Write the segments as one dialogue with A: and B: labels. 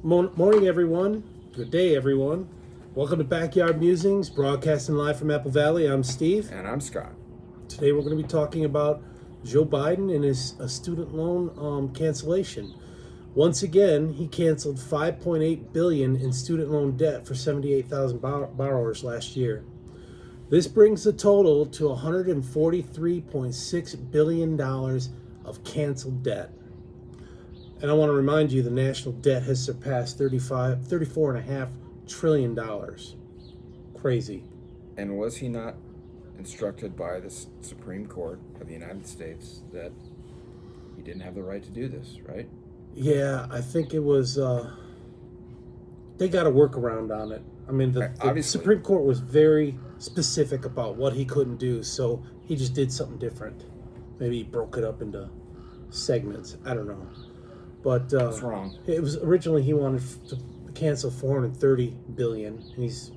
A: Morning, everyone. Good day, everyone. Welcome to Backyard Musings, broadcasting live from Apple Valley. I'm Steve.
B: And I'm Scott.
A: Today, we're going to be talking about Joe Biden and his student loan cancellation. Once again, he canceled $5.8 billion in student loan debt for 78,000 borrowers last year. This brings the total to $143.6 billion of canceled debt. And I want to remind you, the national debt has surpassed $34.5 trillion. Crazy.
B: And was he not instructed by the Supreme Court of the United States that he didn't have the right to do this, right?
A: Yeah, I think it was, they got a workaround on it. I mean, the Supreme Court was very specific about what he couldn't do, so he just did something different. Maybe he broke it up into segments. I don't know. But
B: that's wrong.
A: It was originally he wanted to cancel $430 billion, and he's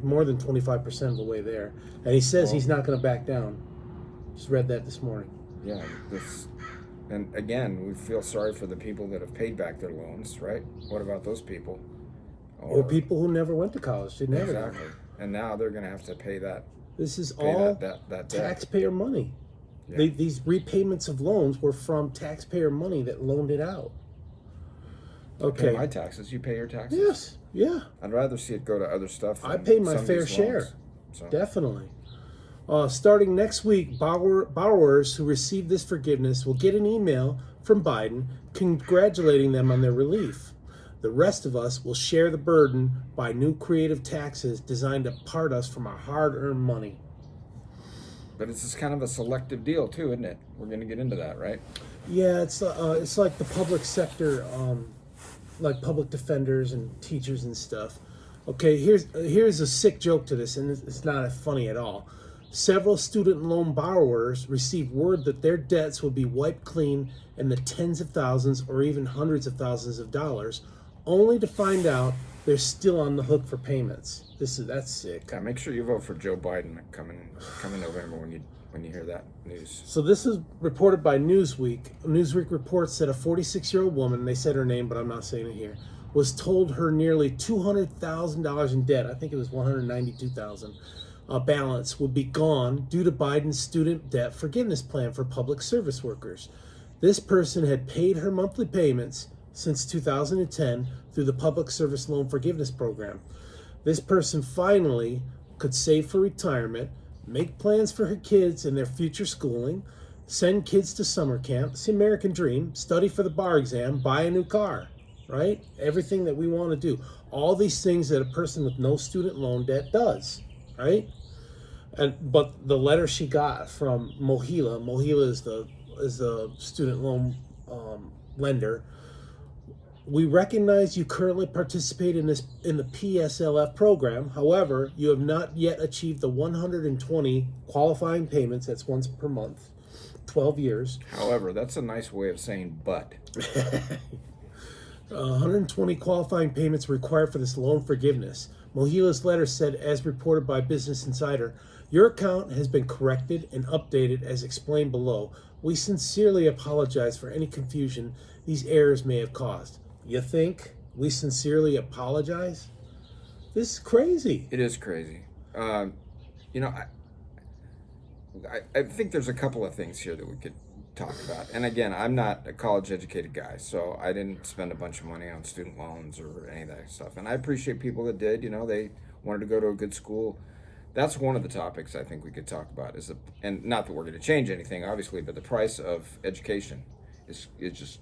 A: more than 25% of the way there. And he says he's not going to back down. Just read that this morning.
B: Yeah, and again, we feel sorry for the people that have paid back their loans, right? What about those people?
A: Or people who never went to college, didn't have it.
B: Exactly. And now they're going to have to pay that.
A: This is all
B: that
A: taxpayer money.
B: Yeah.
A: These repayments of loans were from taxpayer money that loaned it out. Okay.
B: I pay my taxes. You pay your taxes?
A: Yes. Yeah.
B: I'd rather see it go to other stuff.
A: I pay my fair share.
B: So.
A: Definitely. Starting next week, borrowers who receive this forgiveness will get an email from Biden congratulating them on their relief. The rest of us will share the burden by new creative taxes designed to part us from our hard-earned money.
B: But it's just kind of a selective deal too, isn't it? We're going to get into that, right?
A: Yeah, it's like the public sector, like public defenders and teachers and stuff. Okay, here's a sick joke to this, and it's not funny at all. Several student loan borrowers received word that their debts would be wiped clean in the tens of thousands or even hundreds of thousands of dollars, only to find out they're still on the hook for payments. That's sick.
B: Yeah, make sure you vote for Joe Biden coming November when you hear that news.
A: So this is reported by Newsweek. Newsweek reports that a 46-year-old woman, they said her name, but I'm not saying it here, was told her nearly $200,000 in debt, I think it was $192,000, balance would be gone due to Biden's student debt forgiveness plan for public service workers. This person had paid her monthly payments since 2010 through the Public Service Loan Forgiveness Program. This person finally could save for retirement, make plans for her kids and their future schooling, send kids to summer camp, it's the American dream, study for the bar exam, buy a new car, right? Everything that we want to do. All these things that a person with no student loan debt does, right? But the letter she got from Mohila is the student loan lender. We recognize you currently participate in the PSLF program. However, you have not yet achieved the 120 qualifying payments. That's once per month, 12 years.
B: However, that's a nice way of saying but.
A: 120 qualifying payments required for this loan forgiveness. Mohila's letter said, as reported by Business Insider, your account has been corrected and updated as explained below. We sincerely apologize for any confusion these errors may have caused. You think we sincerely apologize? This is crazy.
B: It is crazy. I think there's a couple of things here that we could talk about. And again, I'm not a college-educated guy, so I didn't spend a bunch of money on student loans or any of that stuff. And I appreciate people that did. They wanted to go to a good school. That's one of the topics I think we could talk about. And not that we're going to change anything, obviously, but the price of education is just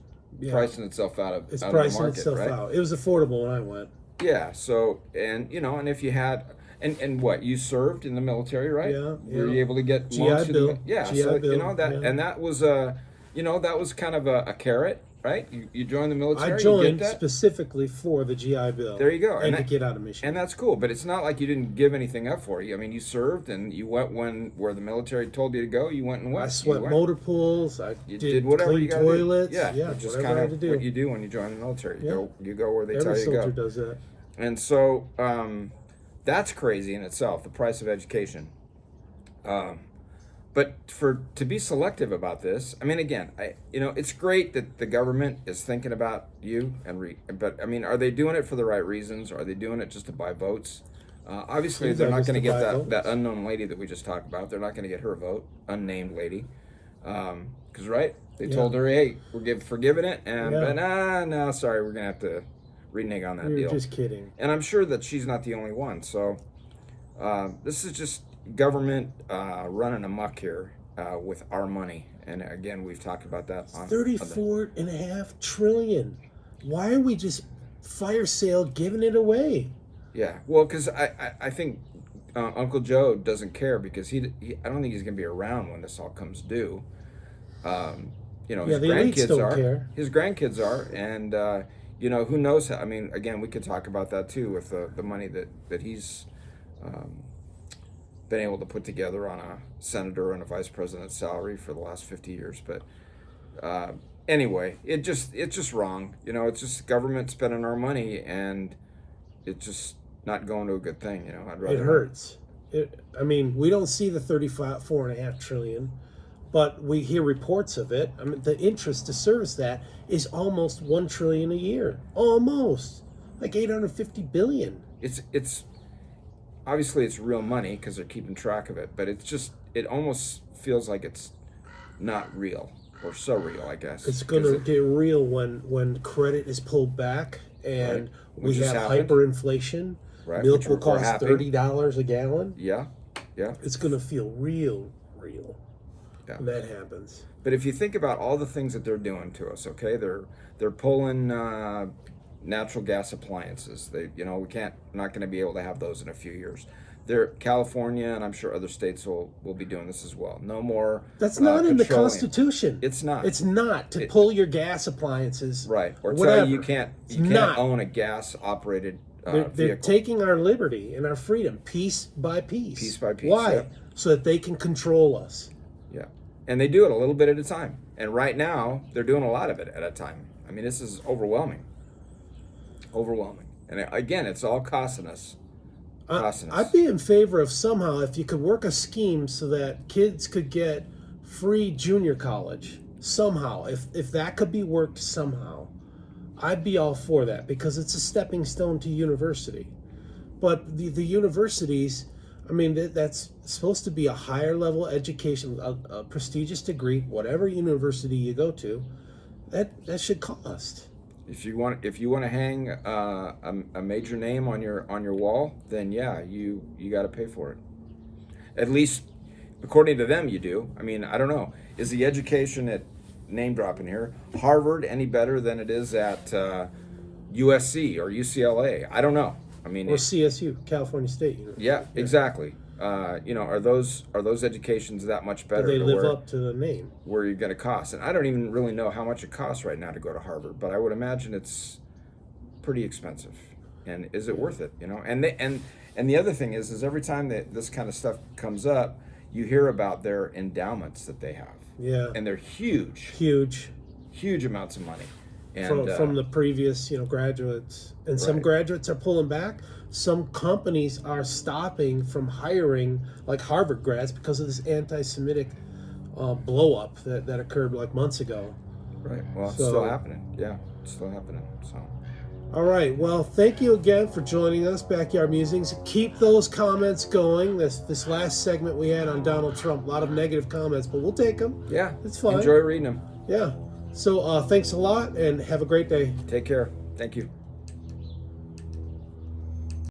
B: pricing itself out of the market, right?
A: Out. It was affordable when I went.
B: Yeah. So and if you had and what you served in the military, right?
A: Yeah.
B: Were you able to get
A: GI
B: loans?
A: Bill.
B: Yeah.
A: GI
B: So
A: Bill,
B: and that was that was kind of a carrot, right? You joined the military.
A: I joined specifically for the GI Bill.
B: There you go.
A: And to get out of Michigan.
B: And that's cool, but it's not like you didn't give anything up for it. I mean, you served and you went where the military told you to go. You went and went.
A: I swept motor pools. I
B: did whatever
A: clean
B: you got
A: toilets.
B: Yeah,
A: which
B: is kind of what you do when you join the military. You go where they tell you to go.
A: Every soldier does that.
B: And so that's crazy in itself, the price of education. But but to be selective about this, I mean, again, it's great that the government is thinking about you but I mean, are they doing it for the right reasons? Are they doing it just to buy votes? Obviously,
A: Seems
B: they're
A: like
B: not
A: it's
B: going to
A: to
B: get
A: buy
B: that
A: votes.
B: unknown lady that we just talked about. They're not going to get her vote, unnamed lady, because right, they told her, hey, we're forgiving it, but no, sorry, we're going to have to renege on that
A: You're
B: deal.
A: just kidding.
B: And I'm sure that she's not the only one. So this is just government running amok here with our money. And again, we've talked about that.
A: 34.5 trillion. Why are we just fire sale giving it away?
B: Yeah, well, because I think Uncle Joe doesn't care because I don't think he's going to be around when this all comes due. His
A: the elites
B: grandkids
A: don't
B: are.
A: care.
B: His grandkids are, and who knows? I mean, again, we could talk about that too with the money that he's been able to put together on a senator and a vice president's salary for the last 50 years. But anyway, it's just wrong. It's just government spending our money, and it's just not going to a good thing. I'd rather
A: It hurts. We don't see the 34.5 trillion, but we hear reports of it. I mean, the interest to service that is almost 1 trillion a year. Almost. Like 850 billion.
B: It's obviously it's real money because they're keeping track of it, but it almost feels like it's not real or so real, I guess.
A: It's going to get real when credit is pulled back and we have
B: happened.
A: hyperinflation.
B: Right.
A: Milk will cost $30 a gallon.
B: Yeah.
A: It's going to feel real
B: Yeah.
A: when that happens.
B: But if you think about all the things that they're doing to us, okay, they're pulling natural gas appliances. We're not going to be able to have those in a few years. California and I'm sure other states will be doing this as well. No more.
A: That's not in the
B: petroleum.
A: Constitution.
B: It's not.
A: It's not to pull your gas appliances.
B: Right. Or
A: whatever.
B: tell you can't own a gas operated
A: They're
B: vehicle.
A: taking our liberty and our freedom piece by piece.
B: Piece by piece.
A: Why?
B: Yeah.
A: So that they can control us.
B: Yeah. And they do it a little bit at a time. And right now, they're doing a lot of it at a time. I mean, this is overwhelming. And again, it's all costing us.
A: I'd be in favor of somehow if you could work a scheme so that kids could get free junior college somehow. If that could be worked somehow, I'd be all for that because it's a stepping stone to university. But the universities, I mean, that's supposed to be a higher level education, a prestigious degree, whatever university you go to, that should cost.
B: If you want to hang a major name on your wall, then yeah, you got to pay for it. At least according to them, you do. I mean, I don't know. Is the education at name dropping here Harvard any better than it is at USC or UCLA? I don't know. I mean,
A: or CSU, California State University.
B: Yeah, exactly. Are those educations that much better?
A: Do they live up to the name?
B: Where you're going to cost? And I don't even really know how much it costs right now to go to Harvard, but I would imagine it's pretty expensive. And is it worth it? And the other thing is every time that this kind of stuff comes up, you hear about their endowments that they have.
A: Yeah.
B: And they're huge amounts of money. And
A: from the previous, graduates, and some graduates are pulling back. Some companies are stopping from hiring like Harvard grads because of this anti-Semitic blow up that occurred like months ago.
B: Right. Well, it's still happening. Yeah, it's still happening. So.
A: All right. Well, thank you again for joining us, Backyard Musings. Keep those comments going. This last segment we had on Donald Trump, a lot of negative comments, but we'll take them.
B: Yeah,
A: it's fine.
B: Enjoy reading them.
A: Yeah. So thanks a lot and have a great day.
B: Take care. Thank you.